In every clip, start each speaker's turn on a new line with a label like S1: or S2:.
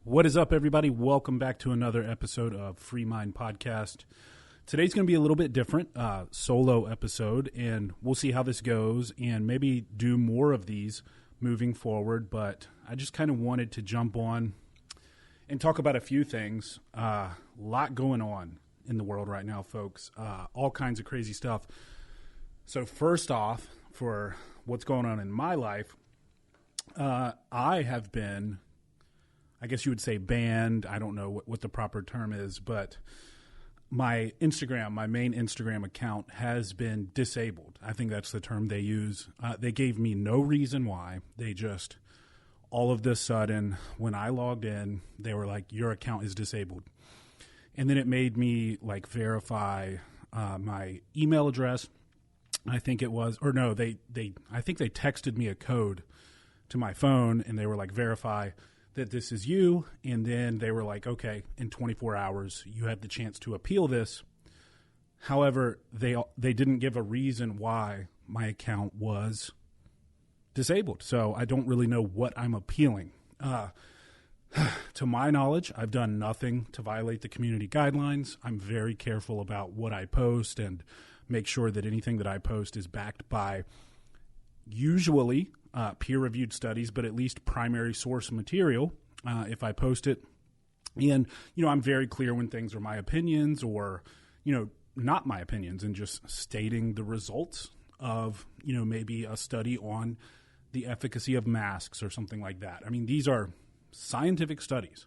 S1: What is up, everybody? Welcome back to another episode of Free Mind Podcast. Today's going to be a little bit different, solo episode, and we'll see how this goes and maybe do more of these moving forward. But I just kind of wanted to jump on and talk about a few things. A lot going on in the world right now, folks. All kinds of crazy stuff. So first off, for what's going on in my life, I have been, I guess you would say, banned. I don't know what the proper term is, but my main Instagram account has been disabled. I think that's the term they use. They gave me no reason why. They just, all of this sudden, when I logged in, they were like, your account is disabled. And then it made me verify my email address. I think it was, or no, I think they texted me a code to my phone and they were like, verify that this is you, and then they were like, okay, in 24 hours, you have the chance to appeal this. However, they didn't give a reason why my account was disabled, so I don't really know what I'm appealing. To my knowledge, I've done nothing to violate the community guidelines. I'm very careful about what I post and make sure that anything that I post is backed by usually peer-reviewed studies, but at least primary source material if I post it. And, I'm very clear when things are my opinions or, not my opinions, and just stating the results of, maybe a study on the efficacy of masks or something like that. I mean, these are scientific studies.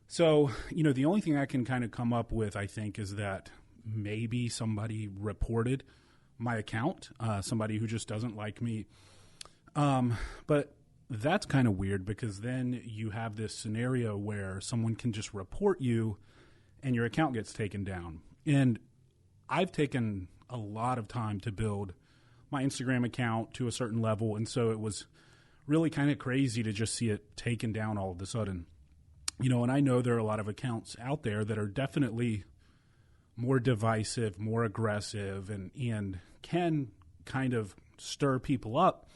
S1: So, the only thing I can kind of come up with, I think, is that maybe somebody reported my account, somebody who just doesn't like me. But that's kind of weird because then you have this scenario where someone can just report you and your account gets taken down. And I've taken a lot of time to build my Instagram account to a certain level. And so it was really kind of crazy to just see it taken down all of a sudden. And I know there are a lot of accounts out there that are definitely more divisive, more aggressive, and can kind of stir people up.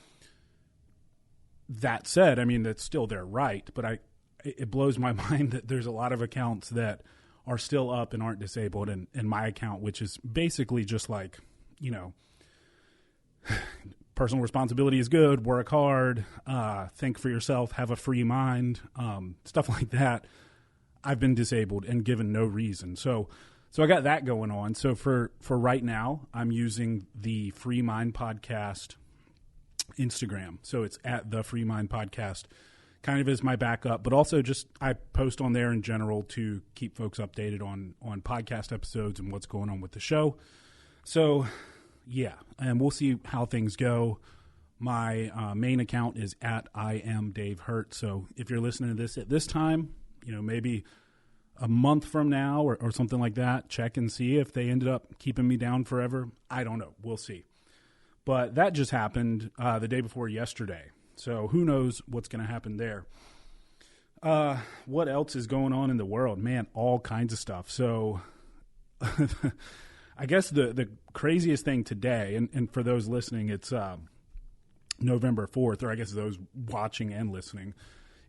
S1: That said, I mean, that's still their right, but it blows my mind that there's a lot of accounts that are still up and aren't disabled, and my account, which is basically just like, personal responsibility is good, work hard, think for yourself, have a free mind, stuff like that. I've been disabled and given no reason. So I got that going on. So for right now, I'm using the Free Mind Podcast Instagram. So it's at the Free Mind Podcast, kind of as my backup, but also just I post on there in general to keep folks updated on podcast episodes and what's going on with the show. So yeah, and we'll see how things go. My main account is at I am Dave Hurt. So if you're listening to this at this time, maybe a month from now or something like that, check and see if they ended up keeping me down forever. I don't know. We'll see. But that just happened the day before yesterday. So who knows what's going to happen there. What else is going on in the world? Man, all kinds of stuff. So I guess the craziest thing today, and for those listening, it's November 4th, or I guess those watching and listening.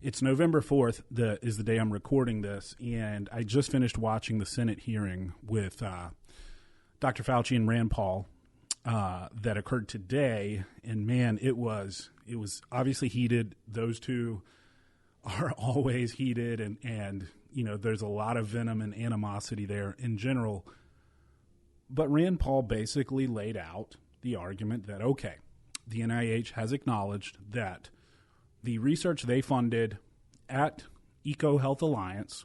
S1: It's November 4th is the day I'm recording this, and I just finished watching the Senate hearing with Dr. Fauci and Rand Paul that occurred today, and man, it was obviously heated. Those two are always heated, and there's a lot of venom and animosity there in general. But Rand Paul basically laid out the argument that, okay, the NIH has acknowledged that the research they funded at EcoHealth Alliance,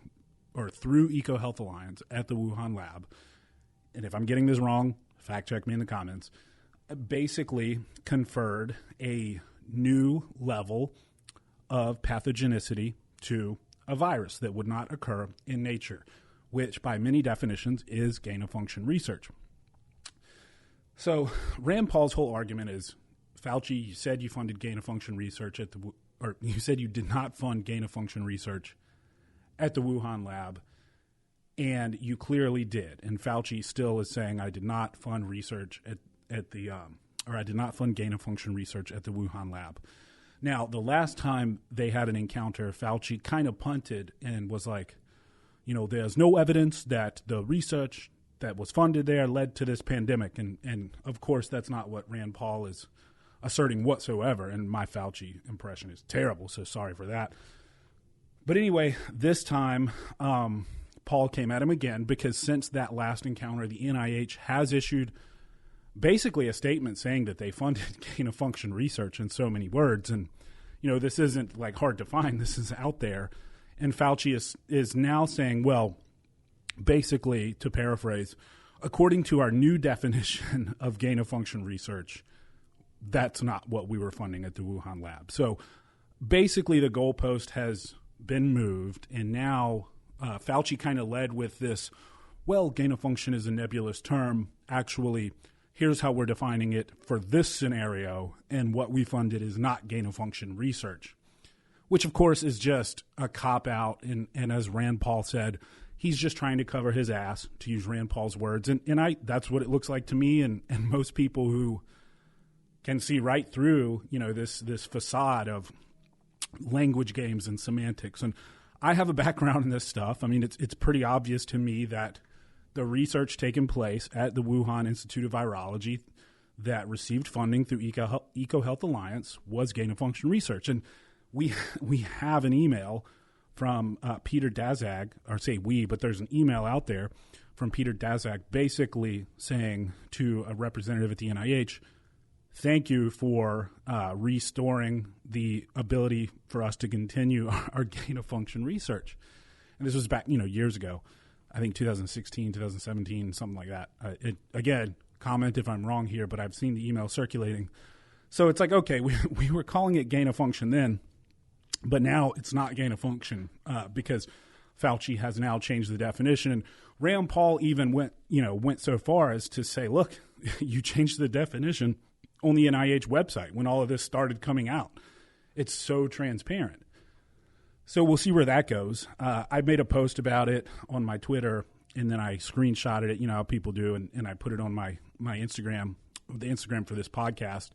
S1: or through EcoHealth Alliance at the Wuhan lab, and if I'm getting this wrong, fact check me in the comments, basically conferred a new level of pathogenicity to a virus that would not occur in nature, which by many definitions is gain-of-function research. So Rand Paul's whole argument is, Fauci, you said you funded gain-of-function research or you said you did not fund gain-of-function research at the Wuhan lab, and you clearly did. And Fauci still is saying, I did not fund research I did not fund gain-of-function research at the Wuhan lab. Now, the last time they had an encounter, Fauci kind of punted and was like, there's no evidence that the research that was funded there led to this pandemic. And of course, that's not what Rand Paul is asserting whatsoever. And my Fauci impression is terrible, so sorry for that. But anyway, this time, Paul came at him again because since that last encounter, the NIH has issued basically a statement saying that they funded gain-of-function research in so many words. And, this isn't like hard to find. This is out there. And Fauci is now saying, well, basically, to paraphrase, according to our new definition of gain-of-function research, that's not what we were funding at the Wuhan lab. So basically, the goalpost has been moved, and now Fauci kind of led with this, well, gain-of-function is a nebulous term. Actually, here's how we're defining it for this scenario, and what we funded is not gain-of-function research, which, of course, is just a cop-out, and as Rand Paul said, he's just trying to cover his ass, to use Rand Paul's words, and that's what it looks like to me and most people who can see right through, this facade of language games and semantics. And I have a background in this stuff. I mean, it's pretty obvious to me that the research taking place at the Wuhan Institute of Virology that received funding through EcoHealth Alliance was gain-of-function research. And we have an email from Peter Daszak, or say we, but there's an email out there from Peter Daszak basically saying to a representative at the NIH, thank you for restoring the ability for us to continue our gain-of-function research. And this was back, years ago. I think 2016, 2017, something like that. Again, comment if I'm wrong here, but I've seen the email circulating. So it's like, okay, we were calling it gain-of-function then, but now it's not gain-of-function because Fauci has now changed the definition. And Rand Paul even went so far as to say, look, you changed the definition on the NIH website when all of this started coming out. It's so transparent. So we'll see where that goes. I made a post about it on my Twitter, and then I screenshotted it, how people do, and I put it on my Instagram, the Instagram for this podcast,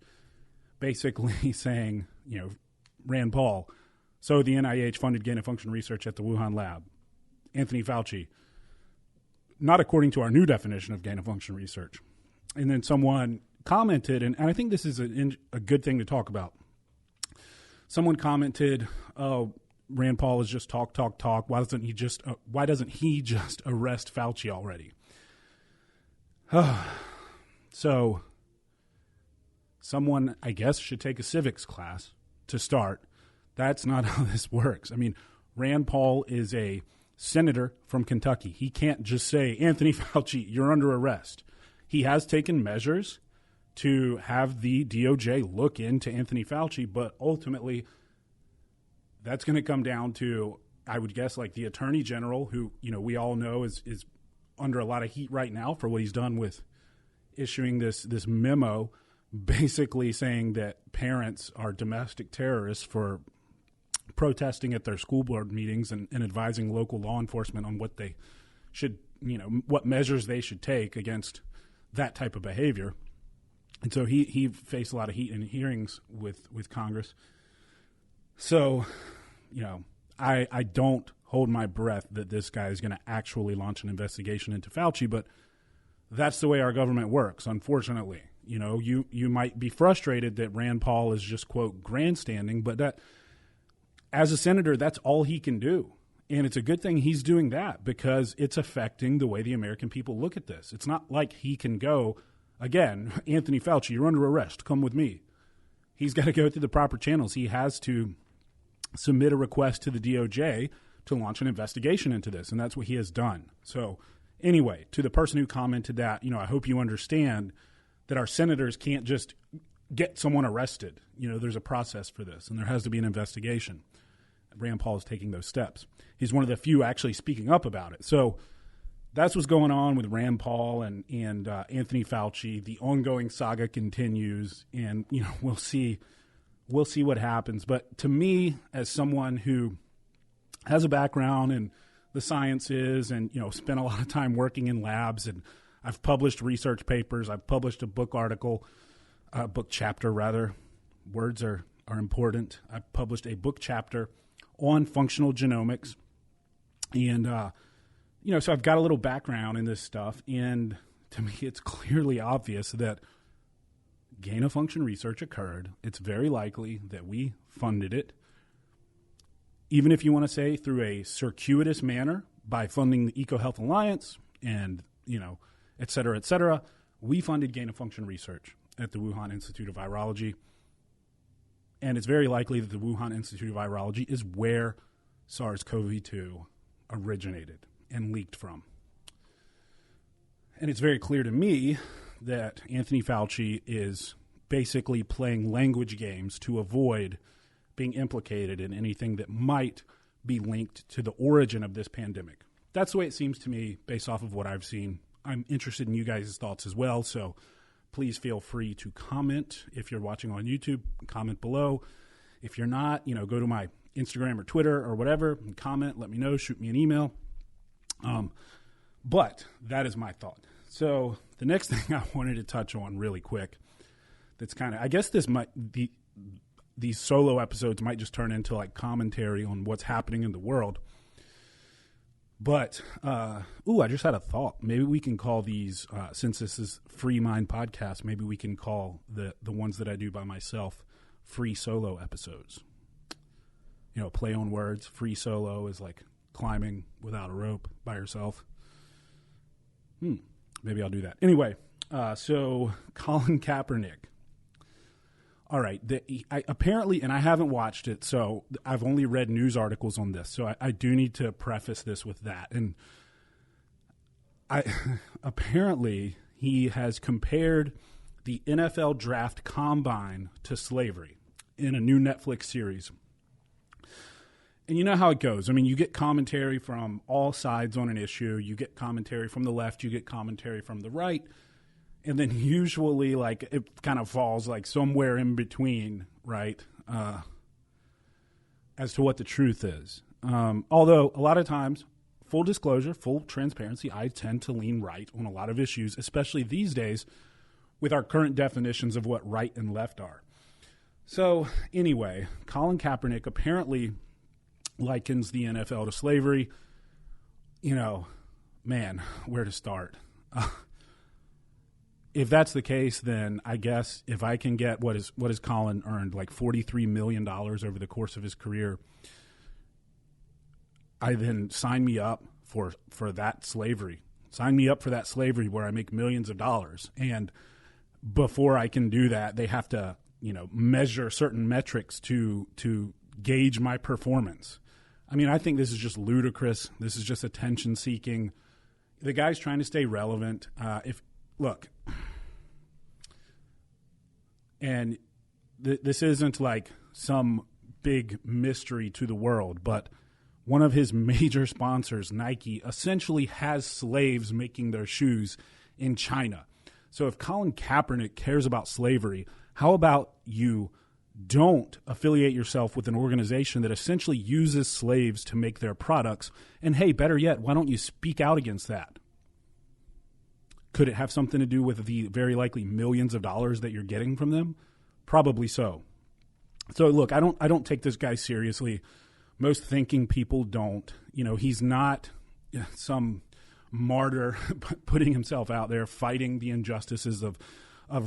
S1: basically saying, Rand Paul, so the NIH funded gain-of-function research at the Wuhan lab. Anthony Fauci, not according to our new definition of gain-of-function research. And then someone commented, and I think this is a good thing to talk about. Someone commented, "Oh, Rand Paul is just talk. Why doesn't he just arrest Fauci already?" So, someone, I guess, should take a civics class to start. That's not how this works. I mean, Rand Paul is a senator from Kentucky. He can't just say, Anthony Fauci, you're under arrest. He has taken measures to have the DOJ look into Anthony Fauci, but ultimately that's going to come down to, I would guess, like the Attorney General, who, we all know is under a lot of heat right now for what he's done with issuing this memo basically saying that parents are domestic terrorists for protesting at their school board meetings and advising local law enforcement on what they should, what measures they should take against that type of behavior. And so he faced a lot of heat in hearings with Congress. So, I don't hold my breath that this guy is going to actually launch an investigation into Fauci, but that's the way our government works, unfortunately. You might be frustrated that Rand Paul is just, quote, grandstanding, but that, as a senator, that's all he can do. And it's a good thing he's doing that because it's affecting the way the American people look at this. It's not like he can go, again, Anthony Fauci, you're under arrest, come with me. He's got to go through the proper channels. He has to submit a request to the DOJ to launch an investigation into this, and that's what he has done. So anyway, to the person who commented that, I hope you understand that our senators can't just get someone arrested. There's a process for this, and there has to be an investigation. Rand Paul is taking those steps. He's one of the few actually speaking up about it. So that's what's going on with Rand Paul and Anthony Fauci. The ongoing saga continues, and we'll see what happens. But to me, as someone who has a background in the sciences and spent a lot of time working in labs, and I've published research papers, I've published a book chapter rather. Words are are important. I published a book chapter on functional genomics. And, so I've got a little background in this stuff. And to me, it's clearly obvious that gain-of-function research occurred. It's very likely that we funded it. Even if you want to say through a circuitous manner by funding the EcoHealth Alliance and, et cetera, we funded gain-of-function research at the Wuhan Institute of Virology. And it's very likely that the Wuhan Institute of Virology is where SARS-CoV-2 originated and leaked from. And it's very clear to me that Anthony Fauci is basically playing language games to avoid being implicated in anything that might be linked to the origin of this pandemic. That's the way it seems to me based off of what I've seen. I'm interested in you guys' thoughts as well, so please feel free to comment. If you're watching on YouTube, comment below. If you're not, go to my Instagram or Twitter or whatever and comment, let me know, shoot me an email. But that is my thought. So the next thing I wanted to touch on really quick, that's kind of, I guess this might, these solo episodes might just turn into like commentary on what's happening in the world. But, I just had a thought. Maybe we can call these, since this is Free Mind Podcast, maybe we can call the ones that I do by myself free solo episodes. Play on words. Free solo is like climbing without a rope by yourself. Maybe I'll do that. Anyway, so Colin Kaepernick. All right. Apparently, and I haven't watched it, so I've only read news articles on this. So I do need to preface this with that. And apparently he has compared the NFL draft combine to slavery in a new Netflix series. And you know how it goes. I mean, you get commentary from all sides on an issue. You get commentary from the left. You get commentary from the right. And then usually, it kind of falls somewhere in between, right, as to what the truth is. Although a lot of times, full disclosure, full transparency, I tend to lean right on a lot of issues, especially these days with our current definitions of what right and left are. So anyway, Colin Kaepernick apparently likens the NFL to slavery. Man, where to start? If that's the case, then I guess if I can get what is Colin earned, like $43 million over the course of his career, I then sign me up for that slavery. Sign me up for that slavery where I make millions of dollars. And before I can do that, they have to, measure certain metrics to gauge my performance. I mean, I think this is just ludicrous. This is just attention seeking. The guy's trying to stay relevant. And this isn't like some big mystery to the world, but one of his major sponsors, Nike, essentially has slaves making their shoes in China. So if Colin Kaepernick cares about slavery, how about you don't affiliate yourself with an organization that essentially uses slaves to make their products? And hey, better yet, why don't you speak out against that? Could it have something to do with the very likely millions of dollars that you're getting from them? Probably so. So look, I don't take this guy seriously. Most thinking people don't. He's not some martyr putting himself out there fighting the injustices of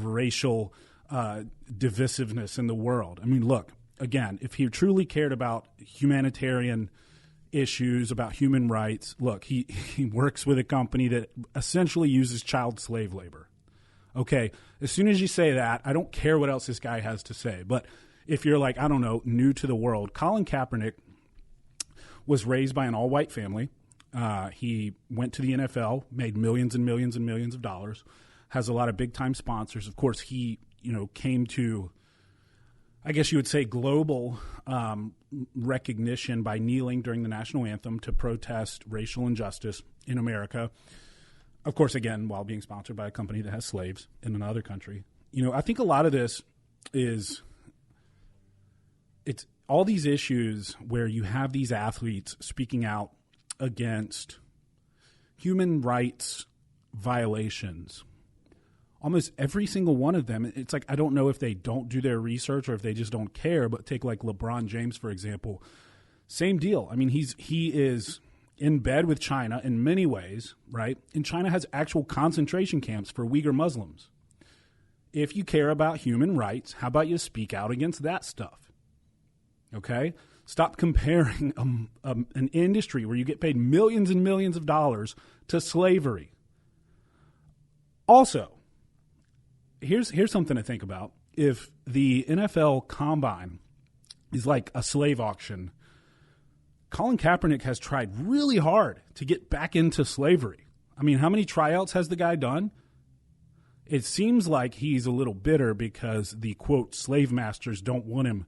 S1: racial divisiveness in the world. I mean, look, again, if he truly cared about humanitarian issues, about human rights, look, he works with a company that essentially uses child slave labor. Okay, as soon as you say that, I don't care what else this guy has to say. But if you're new to the world, Colin Kaepernick was raised by an all-white family. He went to the NFL, made millions and millions and millions of dollars, has a lot of big-time sponsors. Of course, he came to, I guess you would say, global recognition by kneeling during the national anthem to protest racial injustice in America. Of course, again, while being sponsored by a company that has slaves in another country. I think a lot of this is, it's all these issues where you have these athletes speaking out against human rights violations almost every single one of them, it's like, I don't know if they don't do their research or if they just don't care, but take like LeBron James, for example, same deal. I mean, he is in bed with China in many ways, right? And China has actual concentration camps for Uyghur Muslims. If you care about human rights, how about you speak out against that stuff? Okay? Stop comparing an industry where you get paid millions and millions of dollars to slavery. Also, here's something to think about. If the NFL Combine is like a slave auction, Colin Kaepernick has tried really hard to get back into slavery. I mean, how many tryouts has the guy done? It seems like he's a little bitter because the, quote, slave masters don't want him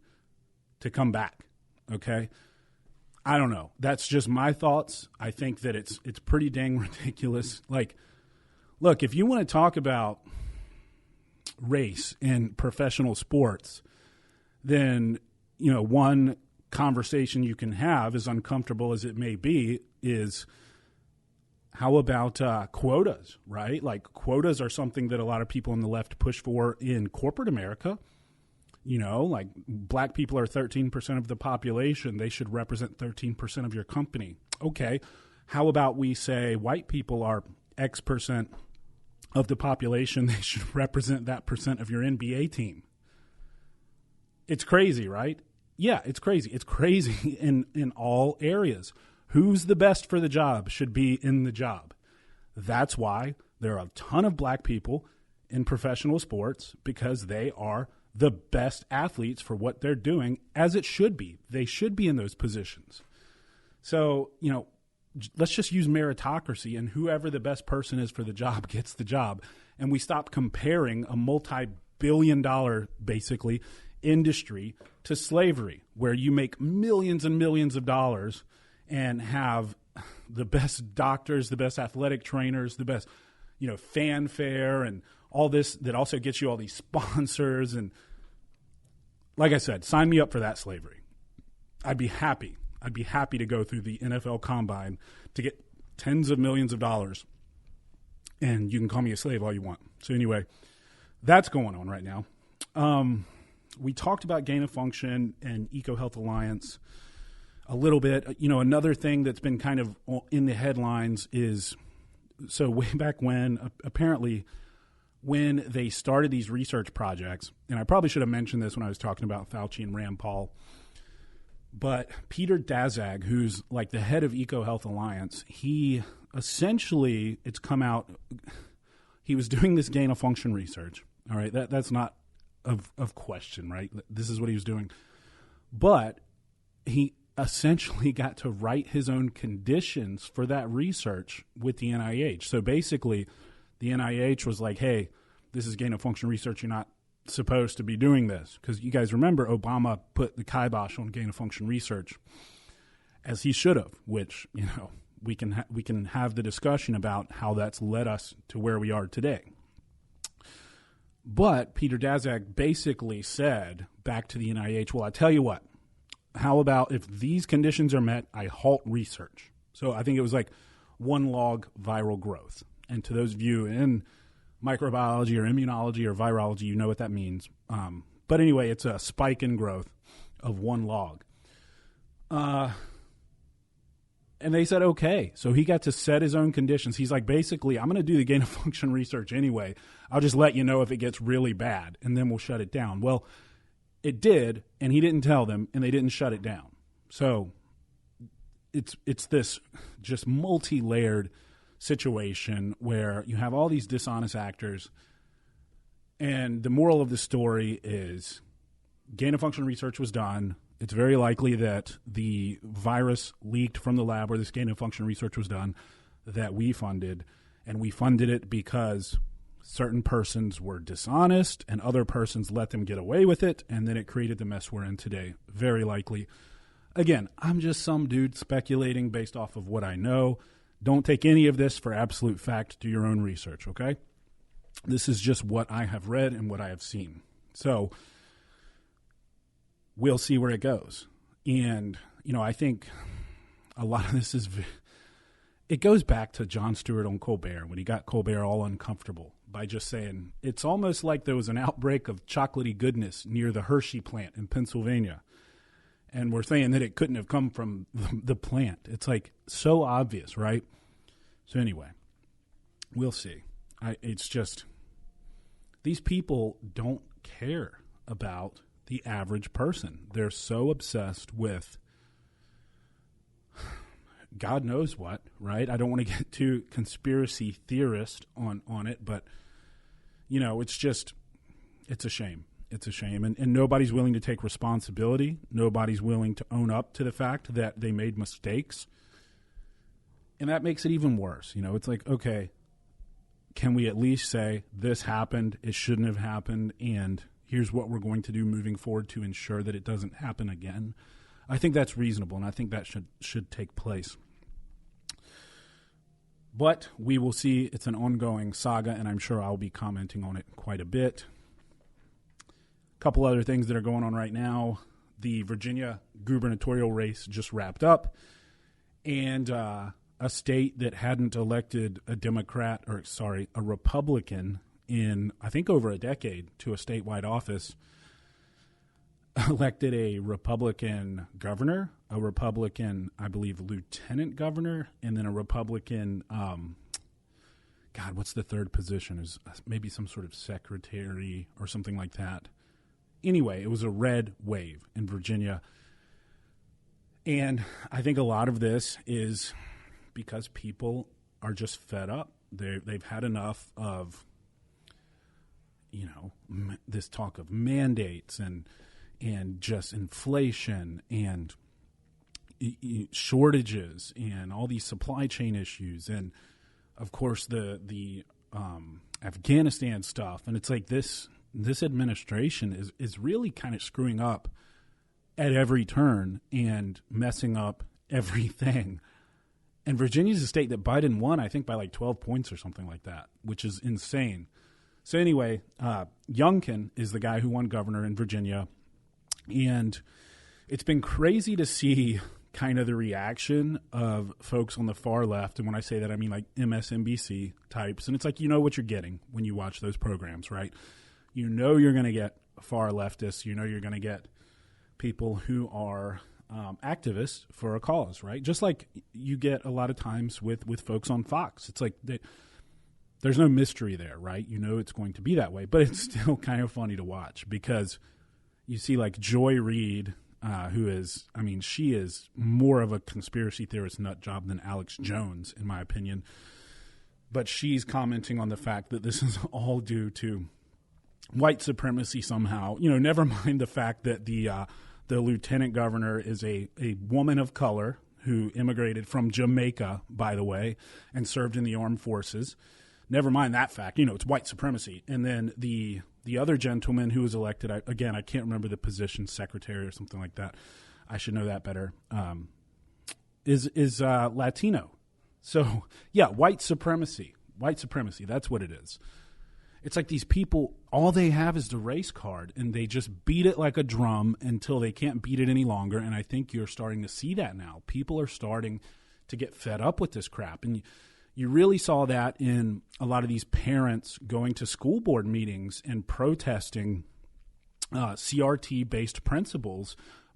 S1: to come back, okay? I don't know. That's just my thoughts. I think that it's pretty dang ridiculous. Like, look, if you want to talk about race in professional sports, then, you know, one conversation you can have, as uncomfortable as it may be, is how about quotas, right? Like, quotas are something that a lot of people on the left push for in corporate America. You know, like, black people are 13% of the population. They should represent 13% of your company. Okay. How about we say white people are X percent of the population? They should represent that percent of your NBA team. It's crazy, right? Yeah, it's crazy. It's crazy in all areas. Who's the best for the job should be in the job. That's why there are a ton of black people in professional sports, because they are the best athletes for what they're doing, as it should be. They should be in those positions. So, you know, let's just use meritocracy, and whoever the best person is for the job gets the job. And we stop comparing a multi-billion-dollar, basically, industry to slavery, where you make millions and millions of dollars and have the best doctors, the best athletic trainers, the best, you know, fanfare and all this that also gets you all these sponsors. And like I said, sign me up for that slavery. I'd be happy. I'd be happy to go through the NFL Combine to get tens of millions of dollars, and you can call me a slave all you want. So anyway, that's going on right now. We talked about gain of function and EcoHealth Alliance a little bit. You know, another thing that's been kind of in the headlines is, so way back when, apparently, when they started these research projects, and I probably should have mentioned this when I was talking about Fauci and Rand Paul, but Peter Daszak, who's like the head of EcoHealth Alliance, he essentially, it's come out, he was doing this gain of function research. All right, that's not of question, right? This is what he was doing. But he essentially got to write his own conditions for that research with the NIH. So basically, the NIH was like, hey, this is gain of function research. You're not supposed to be doing this. Because you guys remember Obama put the kibosh on gain of function research, as he should have, which, you know, we can have the discussion about how that's led us to where we are today. But Peter Daszak basically said back to the NIH, well, I tell you what, how about if these conditions are met, I halt research. So I think it was like 1 log viral growth. And to those of you in microbiology or immunology or virology, you know what that means. But anyway, it's a spike in growth of 1 log. And they said, okay. So he got to set his own conditions. He's like, basically, I'm going to do the gain of function research anyway. I'll just let you know if it gets really bad, and then we'll shut it down. Well, it did, and he didn't tell them, and they didn't shut it down. So it's this just multi-layered situation where you have all these dishonest actors, and the moral of the story is gain of function research was done. It's very likely that the virus leaked from the lab where this gain of function research was done that we funded, and we funded it because certain persons were dishonest and other persons let them get away with it, and then it created the mess we're in today. Very likely. Again, I'm just some dude speculating based off of what I know. Don't take any of this for absolute fact. Do your own research, okay? This is just what I have read and what I have seen. So we'll see where it goes. And, you know, I think a lot of this is, it goes back to Jon Stewart on Colbert when he got Colbert all uncomfortable by just saying, it's almost like there was an outbreak of chocolatey goodness near the Hershey plant in Pennsylvania. And we're saying that it couldn't have come from the plant. It's like so obvious, right? So anyway, we'll see. It's just, these people don't care about the average person. They're so obsessed with God knows what, right? I don't want to get too conspiracy theorist on it, but, it's just, it's a shame. It's a shame. And nobody's willing to take responsibility. Nobody's willing to own up to the fact that they made mistakes. And that makes it even worse. It's like, okay, can we at least say this happened, it shouldn't have happened, and here's what we're going to do moving forward to ensure that it doesn't happen again? I think that's reasonable, and I think that should take place. But we will see. It's an ongoing saga, and I'm sure I'll be commenting on it quite a bit. A couple other things that are going on right now. The Virginia gubernatorial race just wrapped up, and a state that hadn't elected a Republican in, I think, over a decade to a statewide office, elected a Republican governor, a Republican, I believe, lieutenant governor, and then a Republican, what's the third position? Is maybe some sort of secretary or something like that. Anyway, it was a red wave in Virginia. And I think a lot of this is because people are just fed up. They've had enough of, this talk of mandates and just inflation and shortages and all these supply chain issues, and of course the Afghanistan stuff. And it's like this administration is really kind of screwing up at every turn and messing up everything. And Virginia's a state that Biden won, I think, by like 12 points or something like that, which is insane. So anyway, Youngkin is the guy who won governor in Virginia. And it's been crazy to see kind of the reaction of folks on the far left. And when I say that, I mean like MSNBC types. And it's like, what you're getting when you watch those programs, right? You're going to get far leftists. You're going to get people who are activists for a cause, right? Just like you get a lot of times with folks on Fox. It's like there's no mystery there, right? It's going to be that way. But it's still kind of funny to watch because you see like Joy Reid, who is, she is more of a conspiracy theorist nut job than Alex Jones, in my opinion. But she's commenting on the fact that this is all due to white supremacy somehow. Never mind the fact that the lieutenant governor is a woman of color who immigrated from Jamaica, by the way, and served in the armed forces. Never mind that fact. It's white supremacy. And then the other gentleman who was elected, I can't remember the position, secretary or something like that. I should know that better. Is Latino. So, yeah, white supremacy. White supremacy. That's what it is. It's like these people, all they have is the race card, and they just beat it like a drum until they can't beat it any longer. And I think you're starting to see that now. People are starting to get fed up with this crap. And you really saw that in a lot of these parents going to school board meetings and protesting CRT-based principles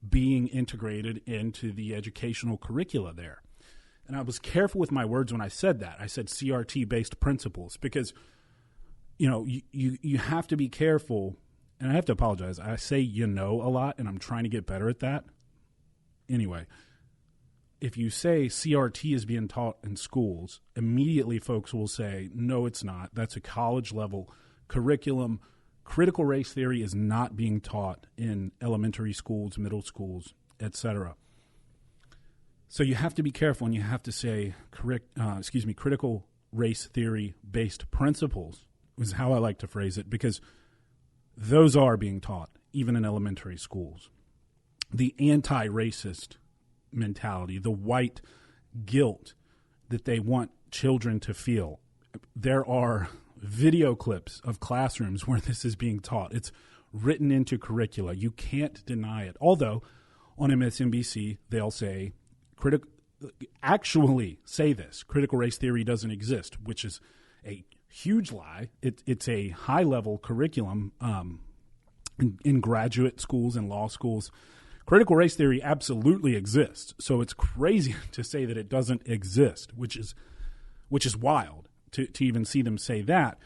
S1: being integrated into the educational curricula there. And I was careful with my words when I said that. I said CRT-based principles because, you have to be careful. And I have to apologize. I say a lot, and I'm trying to get better at that. Anyway, if you say CRT is being taught in schools, immediately folks will say, no, it's not. That's a college-level curriculum. Critical race theory is not being taught in elementary schools, middle schools, etc. So you have to be careful, and you have to say, critical race theory-based principles is how I like to phrase it, because those are being taught, even in elementary schools. The anti-racist mentality, the white guilt that they want children to feel. There are video clips of classrooms where this is being taught. It's written into curricula. You can't deny it. Although on MSNBC, they'll say actually say this. Critical race theory doesn't exist, which is a huge lie. It's a high-level curriculum in graduate schools and law schools. Critical race theory absolutely exists. So it's crazy to say that it doesn't exist, which is wild to even see them say that.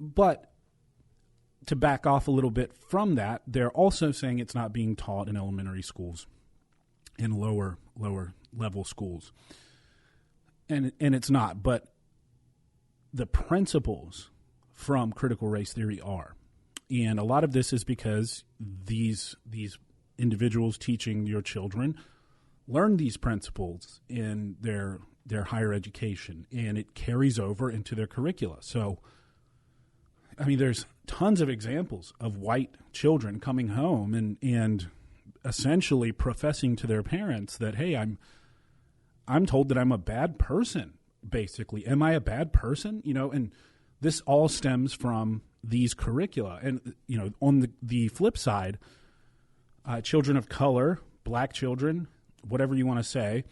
S1: But to back off a little bit from that, they're also saying it's not being taught in elementary schools, in lower level schools. And it's not, but the principles from critical race theory are. And a lot of this is because these individuals teaching your children learn these principles in their higher education, and it carries over into their curricula. So, I mean, there's tons of examples of white children coming home and essentially professing to their parents that, hey, I'm told that I'm a bad person, basically. Am I a bad person? And this all stems from these curricula. And, on the flip side, children of color, black children, whatever you want to say,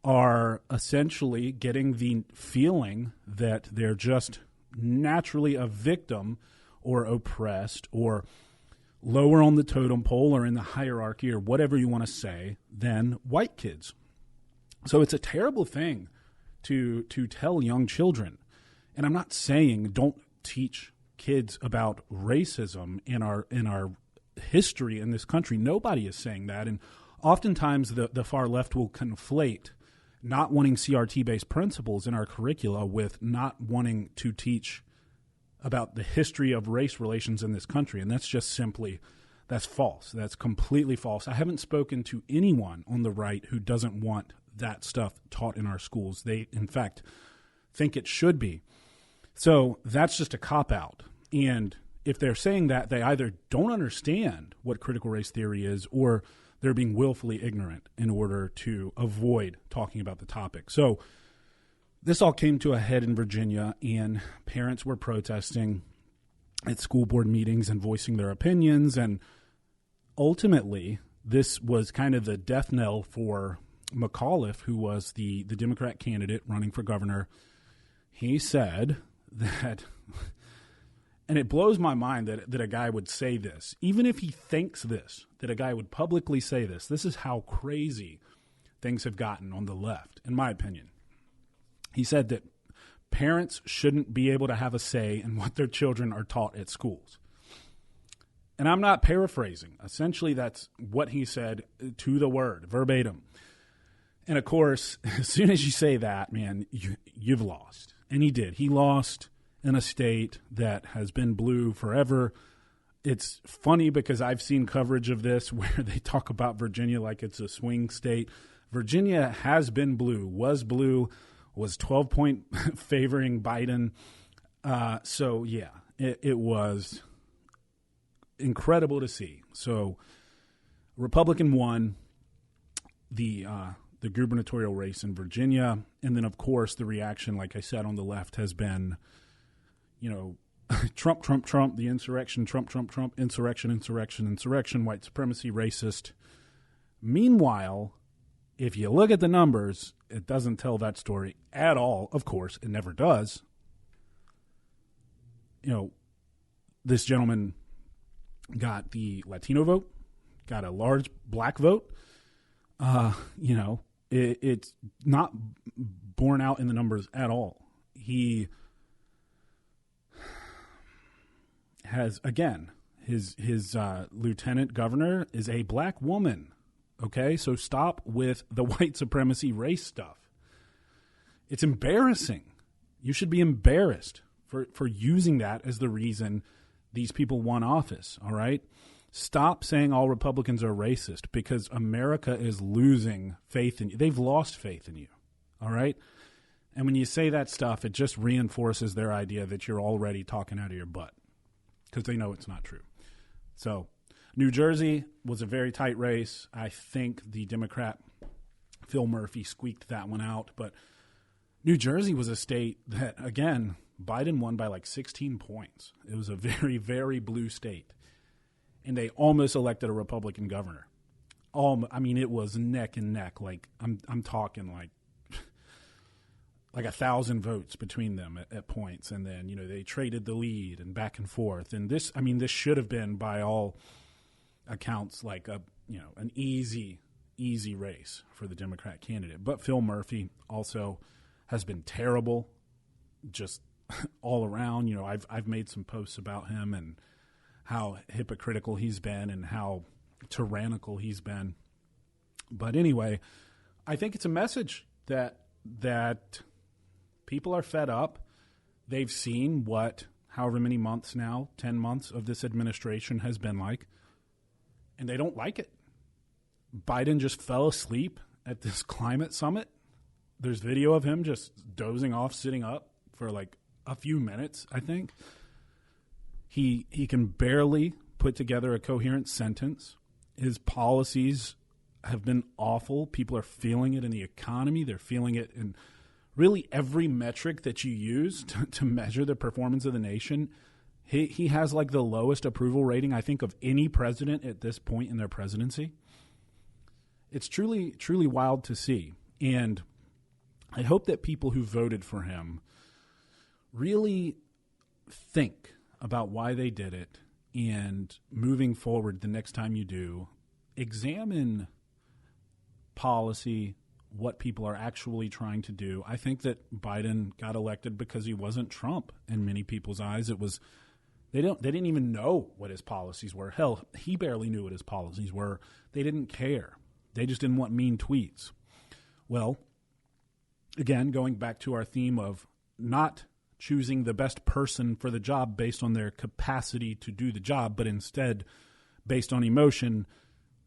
S1: are essentially getting the feeling that they're just naturally a victim or oppressed or lower on the totem pole or in the hierarchy or whatever you want to say than white kids. So it's a terrible thing to tell young children. And I'm not saying don't teach kids about racism in our history in this country. Nobody is saying that. And oftentimes the far left will conflate not wanting CRT-based principles in our curricula with not wanting to teach about the history of race relations in this country. And that's just that's false. That's completely false. I haven't spoken to anyone on the right who doesn't want that stuff taught in our schools. They, in fact, think it should be. So that's just a cop-out. And if they're saying that, they either don't understand what critical race theory is or they're being willfully ignorant in order to avoid talking about the topic. So this all came to a head in Virginia, and parents were protesting at school board meetings and voicing their opinions. And ultimately, this was kind of the death knell for McAuliffe, who was the Democrat candidate running for governor. He said that, and it blows my mind that a guy would say this, even if he thinks this, that a guy would publicly say this. This is how crazy things have gotten on the left, in my opinion. He said that parents shouldn't be able to have a say in what their children are taught at schools. And I'm not paraphrasing. Essentially, that's what he said to the word, verbatim. And of course, as soon as you say that, man, you've lost. And he did. He lost in a state that has been blue forever. It's funny because I've seen coverage of this where they talk about Virginia like it's a swing state. Virginia has been blue, was 12-point favoring Biden. So, yeah, it was incredible to see. So, Republican won the gubernatorial race in Virginia. And then, of course, the reaction, like I said, on the left has been, Trump, Trump, Trump, the insurrection, Trump, Trump, Trump, insurrection, insurrection, insurrection, white supremacy, racist. Meanwhile, if you look at the numbers, it doesn't tell that story at all. Of course, it never does. This gentleman got the Latino vote, got a large black vote. It's not borne out in the numbers at all. He has, again, his lieutenant governor is a black woman. Okay, so stop with the white supremacy race stuff. It's embarrassing. You should be embarrassed for using that as the reason these people won office, all right? Stop saying all Republicans are racist because America is losing faith in you. They've lost faith in you, all right? And when you say that stuff, it just reinforces their idea that you're already talking out of your butt because they know it's not true. So New Jersey was a very tight race. I think the Democrat Phil Murphy squeaked that one out. But New Jersey was a state that, again, Biden won by like 16 points. It was a very, very blue state. And they almost elected a Republican governor. it was neck and neck. Like I'm talking like 1,000 votes between them at points. And then, they traded the lead and back and forth. And this should have been by all accounts like an easy race for the Democrat candidate. But Phil Murphy also has been terrible just all around. I've made some posts about him and how hypocritical he's been and how tyrannical he's been. But anyway, I think it's a message that people are fed up. They've seen what however many months now, 10 months of this administration has been like, and they don't like it. Biden just fell asleep at this climate summit. There's video of him just dozing off, sitting up for like a few minutes, I think. He can barely put together a coherent sentence. His policies have been awful. People are feeling it in the economy. They're feeling it in really every metric that you use to measure the performance of the nation. He has like the lowest approval rating, I think, of any president at this point in their presidency. It's truly, truly wild to see. And I hope that people who voted for him really think about why they did it, and moving forward the next time you do, examine policy, what people are actually trying to do. I think that Biden got elected because he wasn't Trump in many people's eyes. It was they didn't even know what his policies were. Hell, he barely knew what his policies were. They didn't care. They just didn't want mean tweets. Well, again, going back to our theme of not choosing the best person for the job based on their capacity to do the job, but instead based on emotion,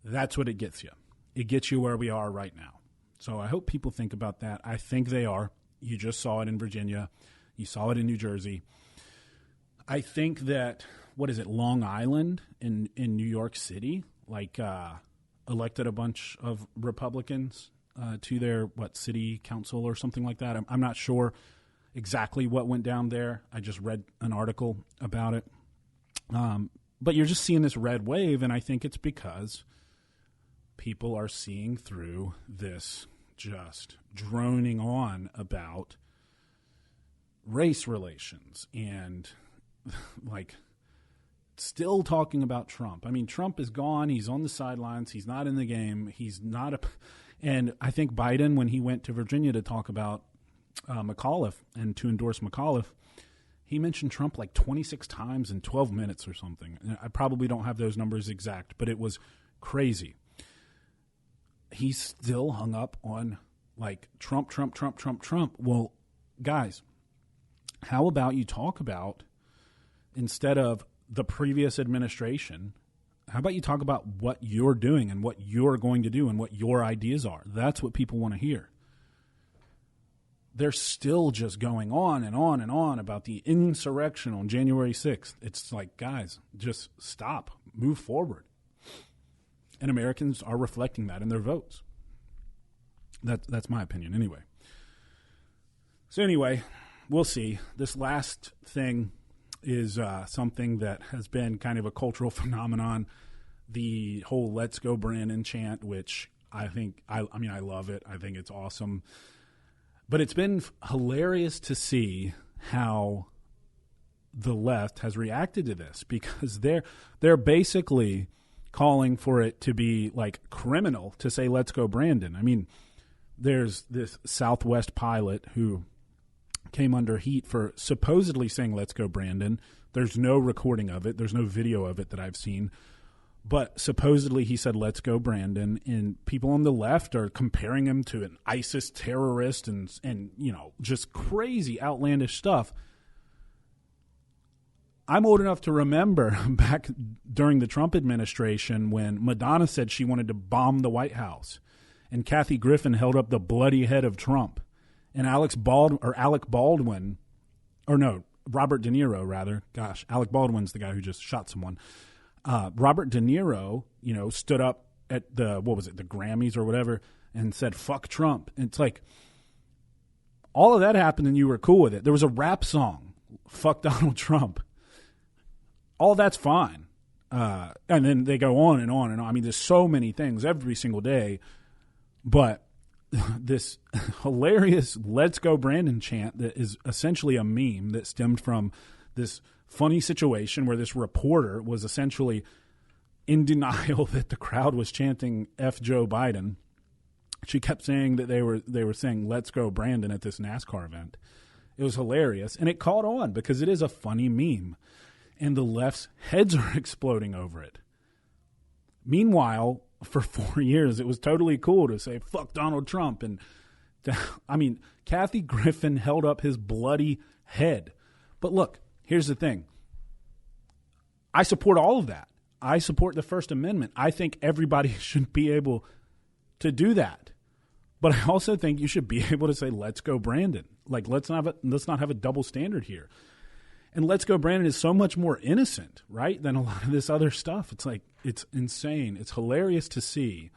S1: that's what it gets you. It gets you where we are right now. So I hope people think about that. I think they are. You just saw it in Virginia. You saw it in New Jersey. I think that, Long Island in New York City, elected a bunch of Republicans to their, city council or something like that. I'm not sure exactly what went down there. I just read an article about it. But you're just seeing this red wave, and I think it's because people are seeing through this just droning on about race relations and still talking about Trump. I mean, Trump is gone. He's on the sidelines. He's not in the game. And I think Biden, when he went to Virginia to talk about McAuliffe and to endorse McAuliffe, he mentioned Trump 26 times in 12 minutes or something. And I probably don't have those numbers exact, but it was crazy. He's still hung up on Trump, Trump, Trump, Trump, Trump. Well, guys, how about you talk about, instead of the previous administration, how about you talk about what you're doing and what you're going to do and what your ideas are? That's what people want to hear. They're still just going on and on and on about the insurrection on January 6th. It's like, guys, just stop, move forward. And Americans are reflecting that in their votes. That's my opinion anyway. So anyway, we'll see. This last thing is something that has been kind of a cultural phenomenon. The whole "Let's Go Brandon" chant, which I think, I love it. I think it's awesome. But it's been hilarious to see how the left has reacted to this, because they're basically calling for it to be criminal to say "Let's Go Brandon." I mean, there's this Southwest pilot who came under heat for supposedly saying "Let's Go Brandon." There's no recording of it. There's no video of it that I've seen. But supposedly he said "Let's Go Brandon," and people on the left are comparing him to an ISIS terrorist and just crazy, outlandish stuff. I'm old enough to remember back during the Trump administration when Madonna said she wanted to bomb the White House, and Kathy Griffin held up the bloody head of Trump, and Robert De Niro, rather. Gosh, Alec Baldwin's the guy who just shot someone. Robert De Niro, stood up at the Grammys or whatever and said, "Fuck Trump." And it's like, all of that happened and you were cool with it. There was a rap song, "Fuck Donald Trump." All that's fine. And then they go on and on and on. I mean, there's so many things every single day. But this hilarious "Let's Go Brandon" chant that is essentially a meme that stemmed from this funny situation where this reporter was essentially in denial that the crowd was chanting F Joe Biden. She kept saying that they were saying "Let's Go Brandon" at this NASCAR event. It was hilarious, and it caught on because it is a funny meme, and the left's heads are exploding over it. Meanwhile, for 4 years, it was totally cool to say "fuck Donald Trump," and I mean, Kathy Griffin held up his bloody head. But look, here's the thing. I support all of that. I support the First Amendment. I think everybody should be able to do that. But I also think you should be able to say, "Let's go Brandon." Like, let's not have a double standard here. And "Let's Go Brandon" is so much more innocent, right, than a lot of this other stuff. It's like, it's insane. It's hilarious to see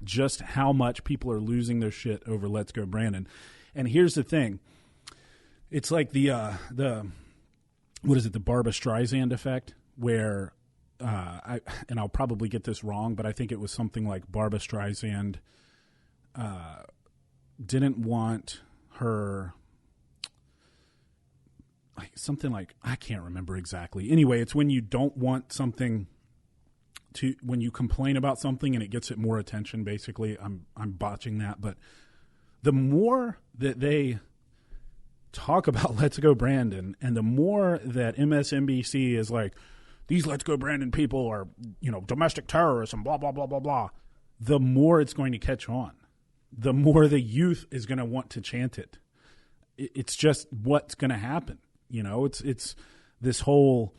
S1: just how much people are losing their shit over "Let's Go Brandon." And here's the thing. It's like the what is it, the Barbra Streisand effect, where and I'll probably get this wrong, but I think it was something like Barbra Streisand didn't want her, like something like, I can't remember exactly. Anyway, it's when you don't want something to, when you complain about something and it gets it more attention, basically. I'm botching that, but the more that they talk about "Let's Go Brandon" and the more that MSNBC is like, these "Let's Go Brandon" people are, domestic terrorists and blah, blah, blah, blah, blah, the more it's going to catch on. The more the youth is going to want to chant it. It's just what's going to happen. It's this whole,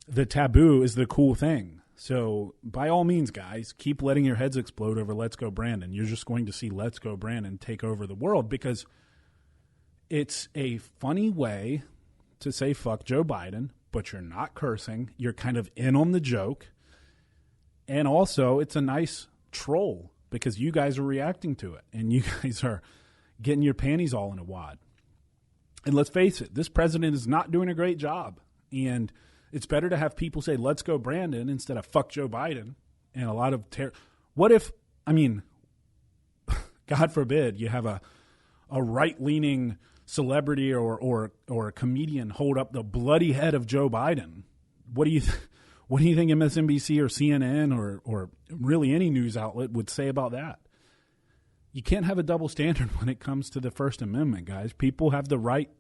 S1: the taboo is the cool thing. So by all means, guys, keep letting your heads explode over "Let's Go Brandon." You're just going to see "Let's Go Brandon" take over the world because it's a funny way to say "fuck Joe Biden," but you're not cursing. You're kind of in on the joke. And also, it's a nice troll because you guys are reacting to it and you guys are getting your panties all in a wad. And let's face it, this president is not doing a great job. And it's better to have people say "Let's Go Brandon" instead of "fuck Joe Biden." And a lot of what if, God forbid, you have a right-leaning celebrity or a comedian hold up the bloody head of Joe Biden. What do you think MSNBC or CNN or really any news outlet would say about that? You can't have a double standard when it comes to the First Amendment, guys. People have the right,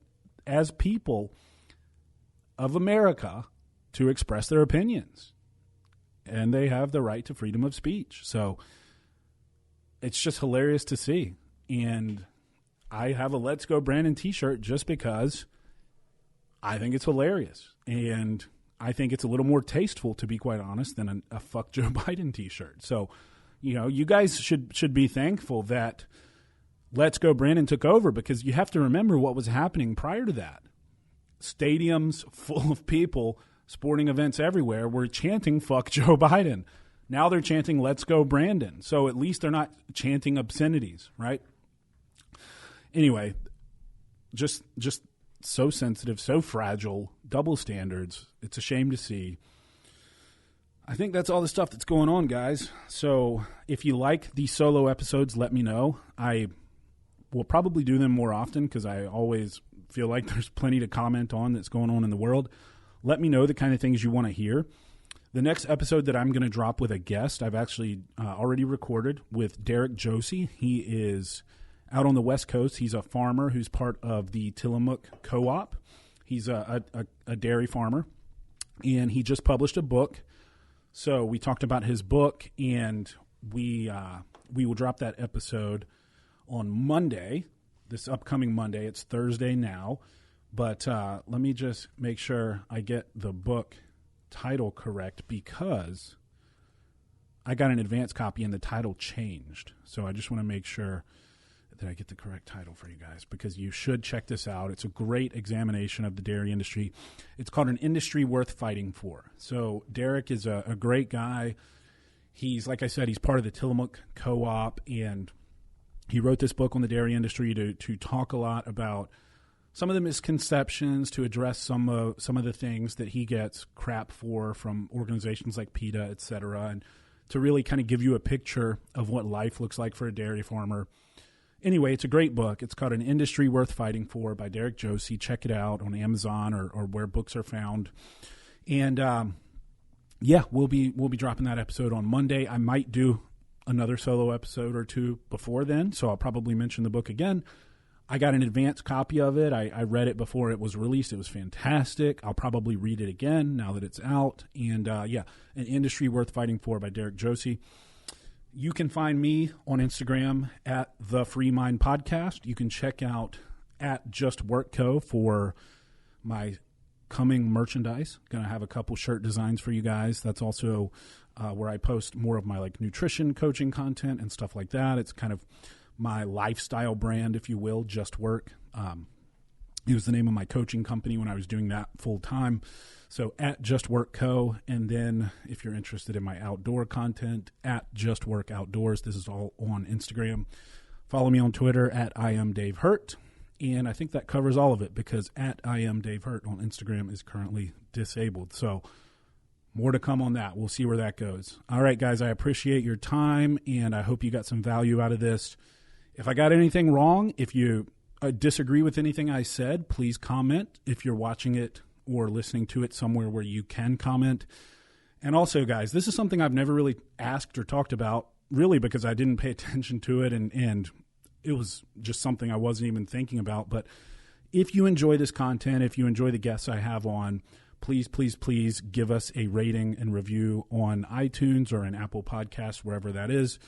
S1: as people of America, to express their opinions. And they have the right to freedom of speech. So it's just hilarious to see. And I have a "Let's Go Brandon" t-shirt just because I think it's hilarious. And I think it's a little more tasteful, to be quite honest, than a "fuck Joe Biden" t-shirt. So, you guys should be thankful that "Let's Go Brandon" took over, because you have to remember what was happening prior to that. Stadiums full of people, sporting events everywhere, were chanting "fuck Joe Biden." Now they're chanting "Let's Go Brandon." So at least they're not chanting obscenities, right? Anyway, just so sensitive, so fragile, double standards. It's a shame to see. I think that's all the stuff that's going on, guys. So if you like these solo episodes, let me know. I will probably do them more often because I always feel like there's plenty to comment on that's going on in the world. Let me know the kind of things you want to hear. The next episode that I'm going to drop with a guest, I've actually already recorded with Derek Josie. He is out on the West Coast. He's a farmer who's part of the Tillamook Co-op. He's a dairy farmer, and he just published a book. So we talked about his book, and we will drop that episode on Monday, this upcoming Monday. It's Thursday now, but let me just make sure I get the book title correct, because I got an advance copy and the title changed. So I just want to make sure that I get the correct title for you guys, because you should check this out. It's a great examination of the dairy industry. It's called An Industry Worth Fighting For. So Derek is a great guy. He's, like I said, he's part of the Tillamook Co-op, and he wrote this book on the dairy industry to talk a lot about some of the misconceptions, to address some of the things that he gets crap for from organizations like PETA, et cetera, and to really kind of give you a picture of what life looks like for a dairy farmer. Anyway, it's a great book. It's called An Industry Worth Fighting For by Derek Josie. Check it out on Amazon or where books are found. And we'll be dropping that episode on Monday. I might do another solo episode or two before then, so I'll probably mention the book again. I got an advanced copy of it. I read it before it was released. It was fantastic. I'll probably read it again now that it's out. And An Industry Worth Fighting For by Derek Josie. You can find me on Instagram at The Free Mind Podcast. You can check out at Just Work Co. for my coming merchandise. Going to have a couple shirt designs for you guys. That's also where I post more of my like nutrition coaching content and stuff like that. It's kind of my lifestyle brand, if you will, Just Work. It was the name of my coaching company when I was doing that full time. So at Just Work Co. And then if you're interested in my outdoor content, at Just Work Outdoors. This is all on Instagram. Follow me on Twitter at I am Dave Hurt. And I think that covers all of it, because at I am Dave Hurt on Instagram is currently disabled. So more to come on that. We'll see where that goes. All right, guys, I appreciate your time, and I hope you got some value out of this. If I got anything wrong, if you disagree with anything I said, please comment if you're watching it or listening to it somewhere where you can comment. And also, guys, this is something I've never really asked or talked about, really, because I didn't pay attention to it, and it was just something I wasn't even thinking about. But if you enjoy this content, if you enjoy the guests I have on, please, please, please give us a rating and review on iTunes or an Apple Podcast, wherever that is,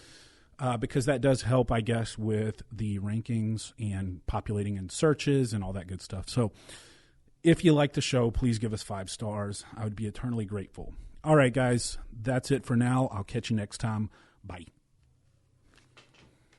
S1: because that does help, I guess, with the rankings and populating in searches and all that good stuff. So if you like the show, please give us 5 stars. I would be eternally grateful. All right, guys, that's it for now. I'll catch you next time. Bye.